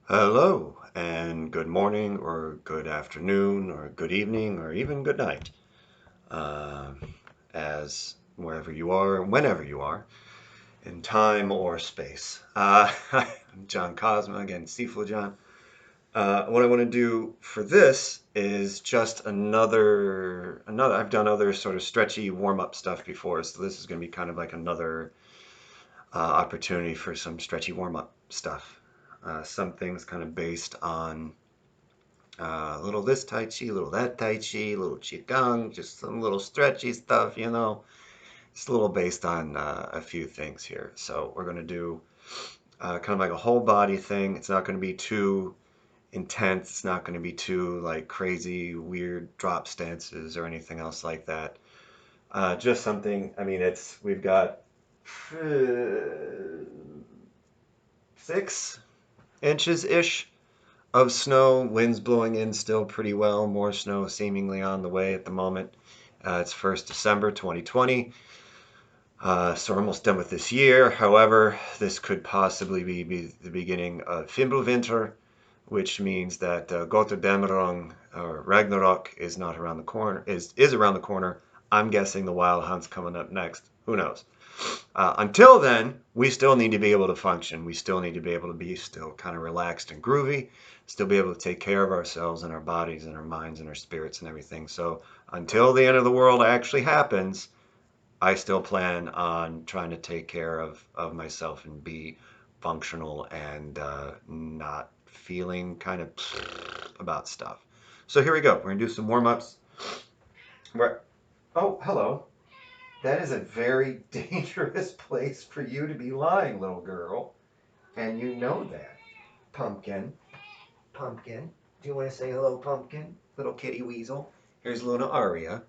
Hello, and good morning, or good afternoon, or good evening, or even good night, uh, as wherever you are, whenever you are, in time or space. I'm John Cosma, again, Seafood John. What I want to do for this is just another. I've done other sort of stretchy warm-up stuff before, so this is going to be kind of like another opportunity for some stretchy warm-up stuff. Some things kind of based on a little this Tai Chi, a little that Tai Chi, a little Qigong, just some little stretchy stuff, It's a little based on a few things here. So we're going to do kind of like a whole body thing. It's not going to be too intense. It's not going to be too like crazy, weird drop stances or anything else like that. Just something, we've got 6 inches-ish of snow. Wind's blowing in still pretty well. More snow seemingly on the way at the moment. It's 1st December 2020. So we're almost done with this year. However, this could possibly be the beginning of Fimbulvinter, which means that Götterdämmerung or Ragnarok is not around the corner. Is around the corner. I'm guessing the Wild Hunt's coming up next. Who knows? Until then, we still need to be able to function. We still need to be able to be still kind of relaxed and groovy, still be able to take care of ourselves and our bodies and our minds and our spirits and everything. So until the end of the world actually happens, I still plan on trying to take care of myself and be functional and not feeling kind of about stuff. So here we go. We're going to do some warm-ups. Oh, hello. That is a very dangerous place for you to be lying, little girl. And you know that. Pumpkin. Pumpkin. Do you want to say hello, Pumpkin? Little kitty weasel. Here's Luna Aria.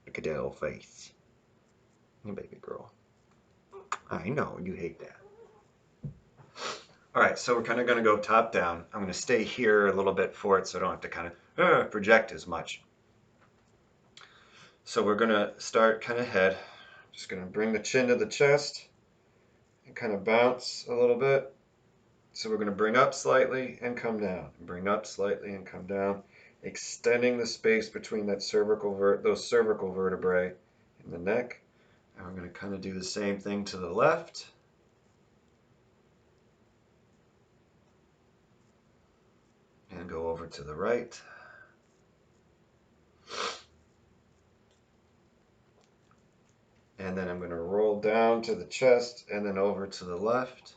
Look at that little face. You baby girl. I know, you hate that. All right, so we're kind of going to go top down. I'm going to stay here a little bit for it so I don't have to kind of project as much. So we're going to start kind of head. Just going to bring the chin to the chest and kind of bounce a little bit. So we're going to bring up slightly and come down. Bring up slightly and come down, extending the space between those cervical vertebrae in the neck. And we're going to kind of do the same thing to the left. And go over to the right. And then I'm going to roll down to the chest and then over to the left.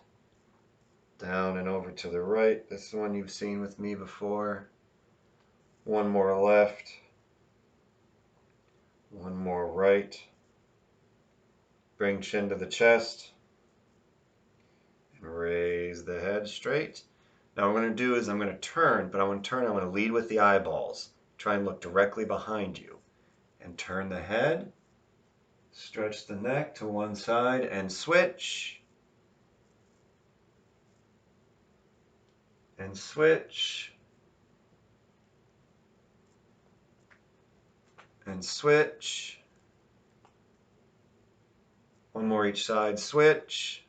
Down and over to the right. This is one you've seen with me before. One more left. One more right. Bring chin to the chest. And raise the head straight. Now what I'm going to do is I'm going to turn, but I want to turn, I'm going to lead with the eyeballs. Try and look directly behind you. And turn the head. Stretch the neck to one side and switch. And switch. And switch. One more each side, switch.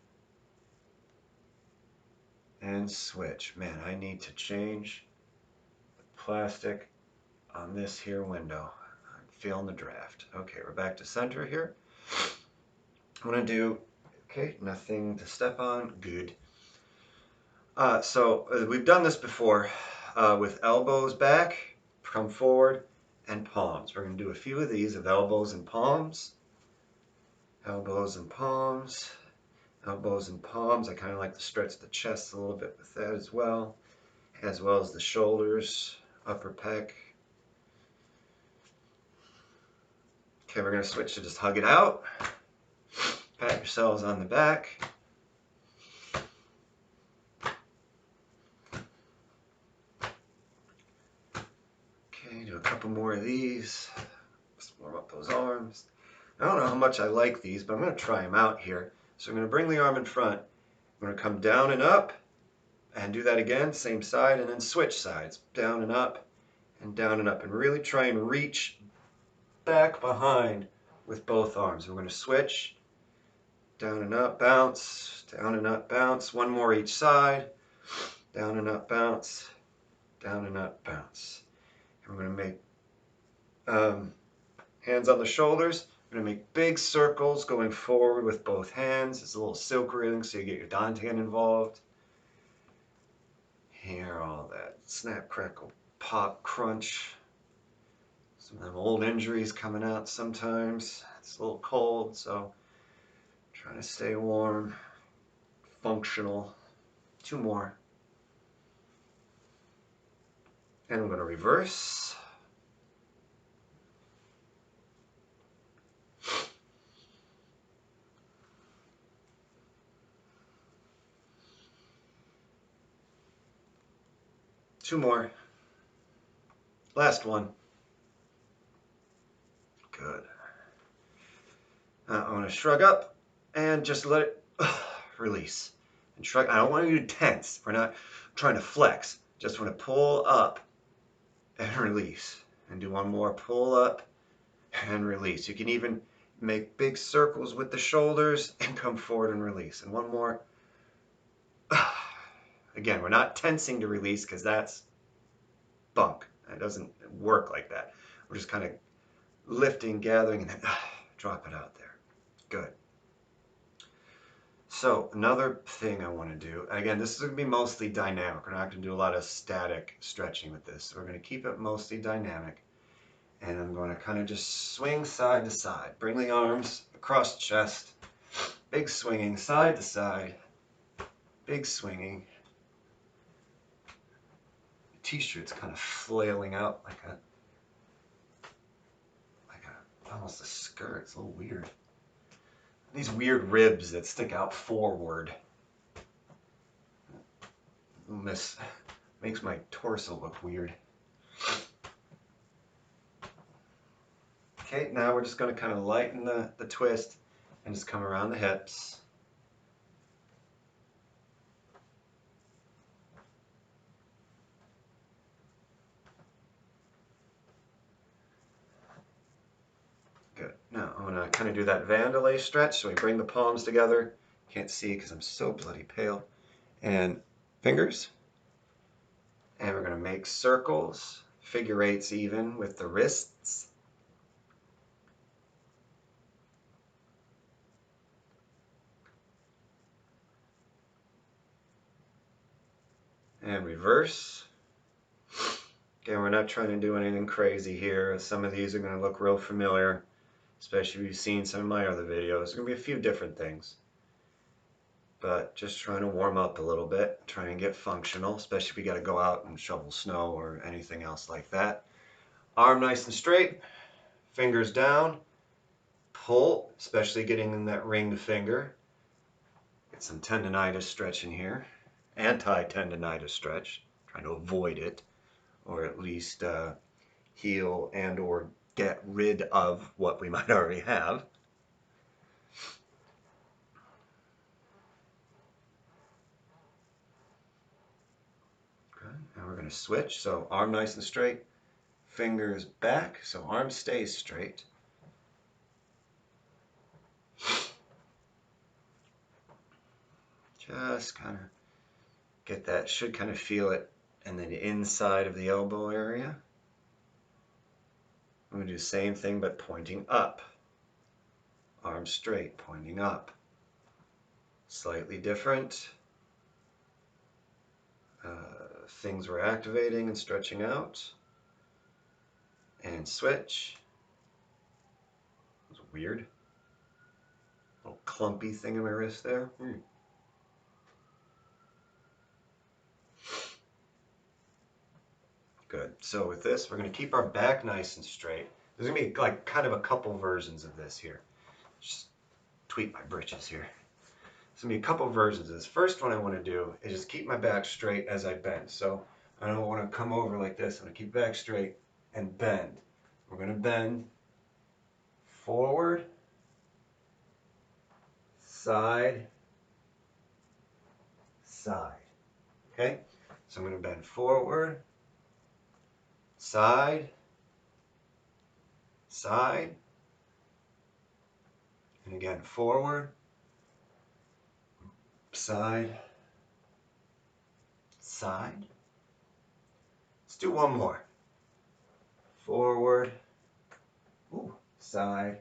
And switch. Man, I need to change the plastic on this here window. I'm feeling the draft. Okay, we're back to center here. I'm going to do, okay, nothing to step on. Good. So we've done this before with elbows back, come forward, and palms. We're going to do a few of these of elbows and palms. Elbows and palms. Elbows and palms. I kind of like to stretch the chest a little bit with that as well as the shoulders, upper pec. Okay, we're going to switch to just hug it out. Pat yourselves on the back. Okay, do a couple more of these. Just warm up those arms. I don't know how much I like these, but I'm going to try them out here. So I'm going to bring the arm in front. I'm going to come down and up and do that again, same side, and then switch sides. Down and up and down and up. And really try and reach back behind with both arms. We're going to switch down and up, bounce, down and up, bounce. One more each side, down and up, bounce, down and up, bounce. And we're going to make hands on the shoulders. We're going to make big circles going forward with both hands. It's a little silk ring, so you get your dantian involved. Hear all that snap, crackle, pop, crunch. Some of them old injuries coming out sometimes. It's a little cold, so trying to stay warm, functional. 2 more. And I'm going to reverse. Two more. Last one. Good. Now I'm going to shrug up and just let it release. And shrug. I don't want you to tense. We're not trying to flex. Just want to pull up and release. And do one more. Pull up and release. You can even make big circles with the shoulders and come forward and release. And one more. Again, we're not tensing to release because that's bunk. It doesn't work like that. We're just kind of lifting, gathering, and then drop it out there. Good. So another thing I want to do, and again, this is going to be mostly dynamic. We're not going to do a lot of static stretching with this. So we're going to keep it mostly dynamic. And I'm going to kind of just swing side to side. Bring the arms across the chest. Big swinging, side to side. Big swinging. The t-shirt's kind of flailing out like almost a skirt. It's a little weird. These weird ribs that stick out forward. Makes my torso look weird. Okay, now we're just going to kind of lighten the twist and just come around the hips. Good. Now I'm going to kind of do that Vandelay stretch. So we bring the palms together. Can't see because I'm so bloody pale. And fingers. And we're going to make circles, figure eights even with the wrists. And reverse. Again, we're not trying to do anything crazy here. Some of these are going to look real familiar, especially if you've seen some of my other videos. There's going to be a few different things. But just trying to warm up a little bit, try and get functional, especially if we got to go out and shovel snow or anything else like that. Arm nice and straight, fingers down, pull, especially getting in that ringed finger. Get some tendonitis stretch in here, anti-tendonitis stretch, trying to avoid it, or at least heal and or get rid of what we might already have. Okay, now we're going to switch. So arm nice and straight, fingers back, so arm stays straight. Just kind of get that, should kind of feel it, and then the inside of the elbow area. I'm going to do the same thing but pointing up. Arm straight, pointing up. Slightly different. Things we're activating and stretching out. And switch. It was weird. Little clumpy thing in my wrist there. Good. So with this, we're going to keep our back nice and straight. There's going to be like kind of a couple versions of this here. Just tweak my britches here. There's going to be a couple versions of this. First one I want to do is just keep my back straight as I bend. So I don't want to come over like this. I'm going to keep back straight and bend. We're going to bend forward, side, side. Okay? So I'm going to bend forward, side, side, and again forward, side, side. Let's do one more. Forward, ooh, side,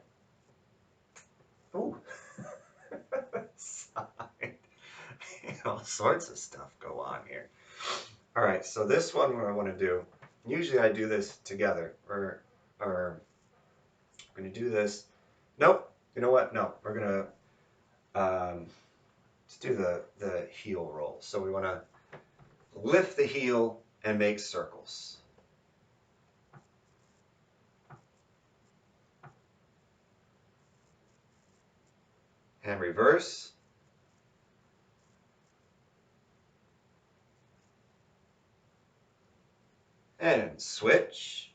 ooh, side. All sorts of stuff go on here. All right, so this one, what I want to do, usually I do this together, or I'm going to do this. Nope, you know what? No, we're going to, let's do the heel roll. So we want to lift the heel and make circles. And reverse. And switch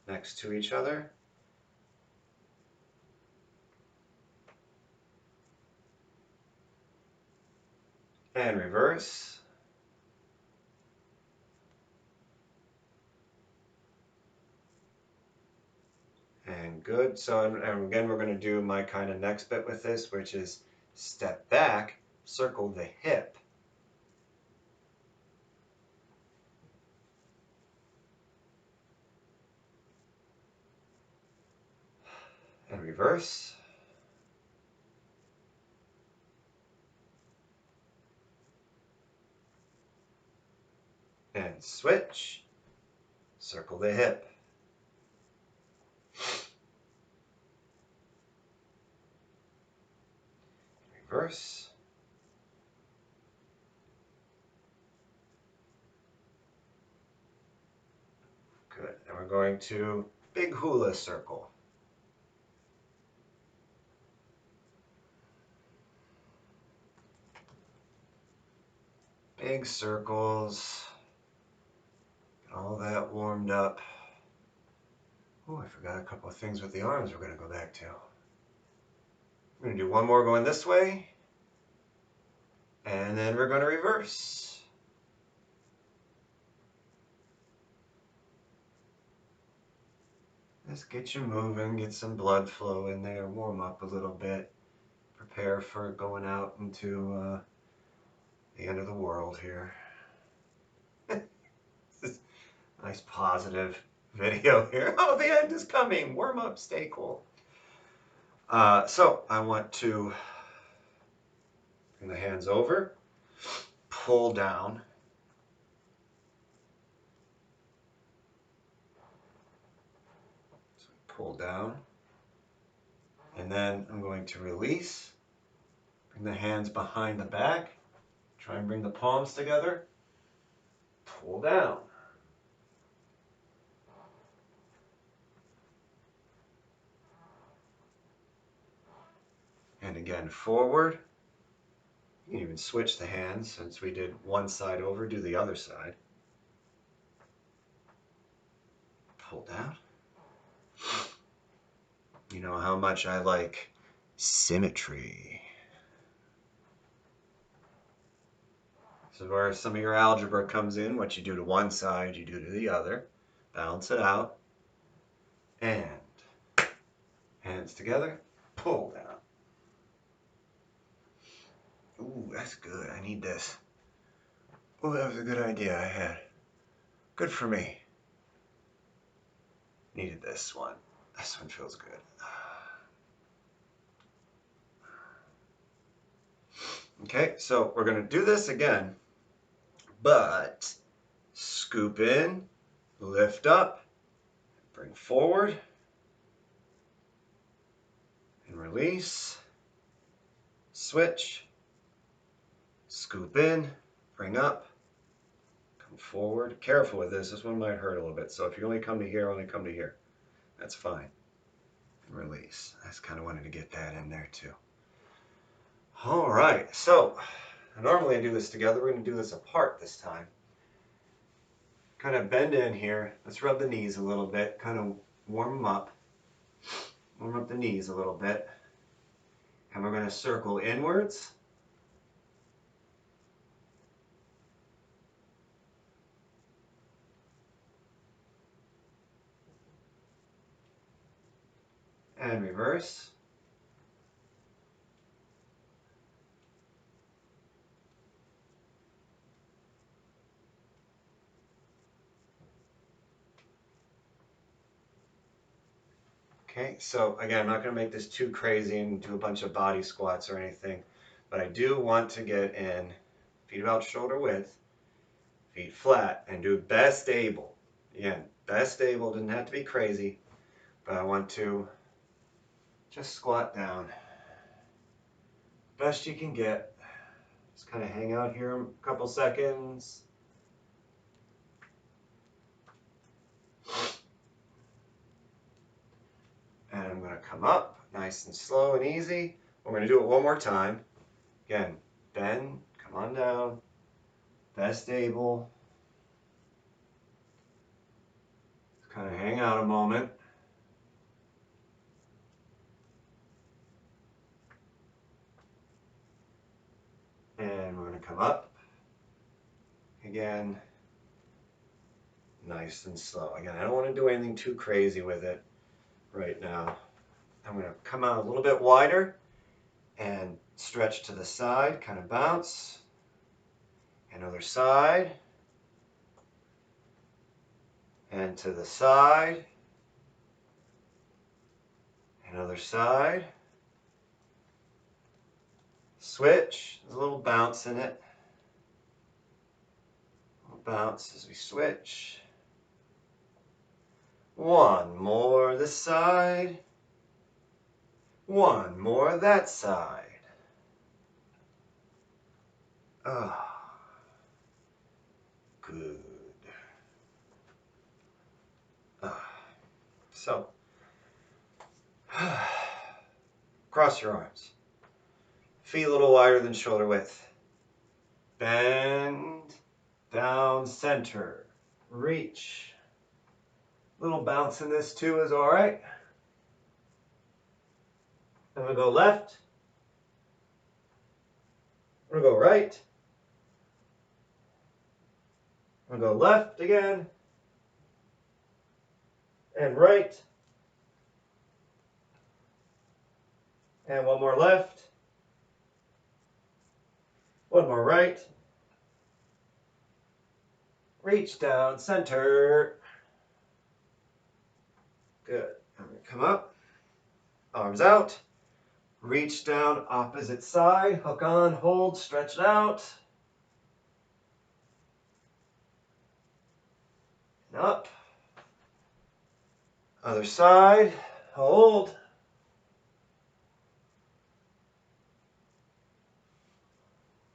next to each other. And reverse. And good. So, and again, we're going to do my kind of next bit with this, which is step back, circle the hip. And reverse. And switch, circle the hip. Reverse. Good. And we're going to big hula circle. Big circles. Get all that warmed up. Oh, I forgot a couple of things with the arms we're going to go back to. We're going to do one more going this way. And then we're going to reverse. Just get you moving, get some blood flow in there, warm up a little bit. Prepare for going out into the end of the world here. Nice positive video here. Oh, the end is coming. Warm up, stay cool. So I want to bring the hands over, pull down. So pull down. And then I'm going to release. Bring the hands behind the back. Try and bring the palms together. Pull down. And again, forward. You can even switch the hands since we did one side over, do the other side. Pull down. You know how much I like symmetry. This is where some of your algebra comes in. What you do to one side, you do to the other. Balance it out. And hands together, pull down. Ooh, that's good. I need this. Oh, that was a good idea I had. Good for me. Needed this one. This one feels good. Okay, so we're going to do this again, but scoop in, lift up, bring forward, and release, switch, scoop in, bring up, come forward. Careful with this. This one might hurt a little bit. So if you only come to here, only come to here. That's fine. And release. I just kind of wanted to get that in there too. All right. So normally I do this together. We're going to do this apart this time. Kind of bend in here. Let's rub the knees a little bit. Kind of warm them up. Warm up the knees a little bit. And we're going to circle inwards. And reverse. Okay, so again, I'm not going to make this too crazy and do a bunch of body squats or anything, but I do want to get in feet about shoulder width, feet flat, and do best able. Again, best able, doesn't have to be crazy, but I want to just squat down. Best you can get. Just kind of hang out here a couple seconds. And I'm going to come up nice and slow and easy. We're going to do it one more time. Again, bend, come on down, best able. Just kind of hang out a moment. And we're going to come up. Again, nice and slow. Again, I don't want to do anything too crazy with it right now. I'm going to come out a little bit wider and stretch to the side, kind of bounce. Another side. And to the side. Another side. Switch. There's a little bounce in it. A little bounce as we switch. One more this side. One more that side. Ah, good. So, cross your arms. Feet a little wider than shoulder width. Bend, down, center, reach. Little bounce in this too is all right. I'm going to go left. I'm going to go right. I'm going to go left again. And right. And one more left. One more right. Reach down, center. Good. I'm going to come up. Arms out. Reach down, opposite side. Hook on, hold, stretch it out. And up. Other side. Hold.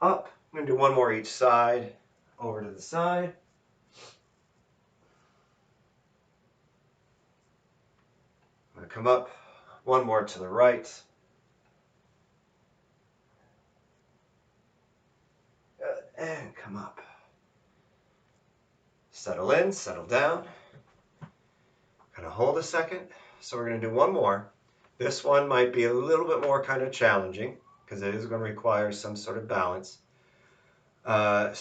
Up. I'm going to do one more each side. Over to the side. I'm going to come up. One more to the right. Good. And come up. Settle in, settle down. Kind of hold a second. So we're going to do one more. This one might be a little bit more kind of challenging because it is going to require some sort of balance. But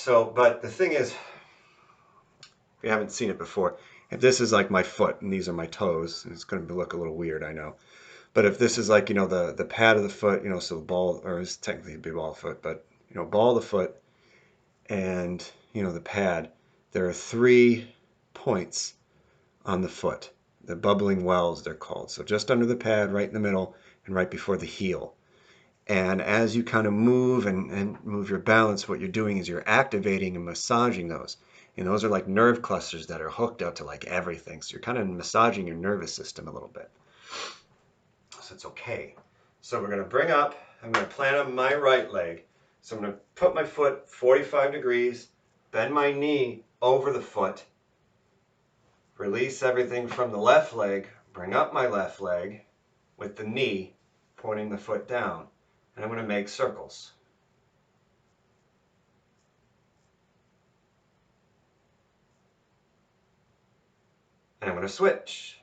the thing is, if you haven't seen it before, if this is like my foot and these are my toes, it's going to look a little weird, I know. But if this is like, the pad of the foot, so the ball, or it's technically a big ball of foot, but, ball of the foot and, the pad, there are 3 points on the foot. The bubbling wells, they're called. So just under the pad, right in the middle, and right before the heel. And as you kind of move and move your balance, what you're doing is you're activating and massaging those. And those are like nerve clusters that are hooked up to like everything. So you're kind of massaging your nervous system a little bit. So it's okay. So we're going to bring up, I'm going to plant on my right leg. So I'm going to put my foot 45 degrees, bend my knee over the foot, release everything from the left leg, bring up my left leg with the knee pointing the foot down. And I'm going to make circles. And I'm going to switch.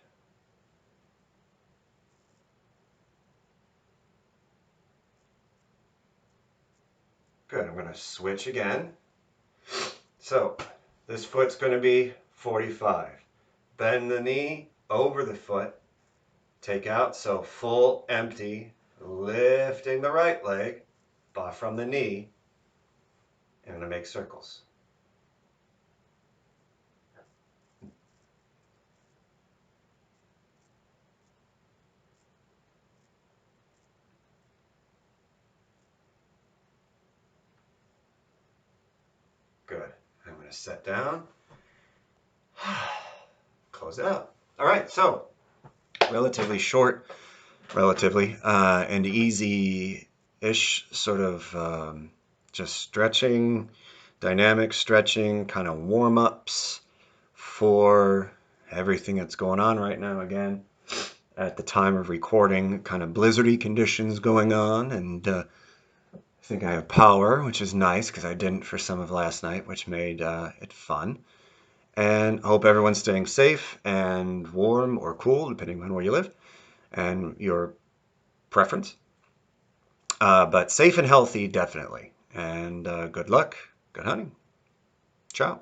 Good, I'm going to switch again. So this foot's going to be 45. Bend the knee over the foot. Take out, so full empty, lifting the right leg from the knee. And I'm going to make circles. Good. I'm going to set down. Close it out. All right, so relatively short, and easy-ish sort of just stretching, dynamic stretching, kind of warm-ups for everything that's going on right now. Again, at the time of recording, kind of blizzardy conditions going on, and I think I have power, which is nice because I didn't for some of last night, which made it fun. And I hope everyone's staying safe and warm or cool, depending on where you live and your preference. But safe and healthy, definitely. And good luck, good hunting. Ciao.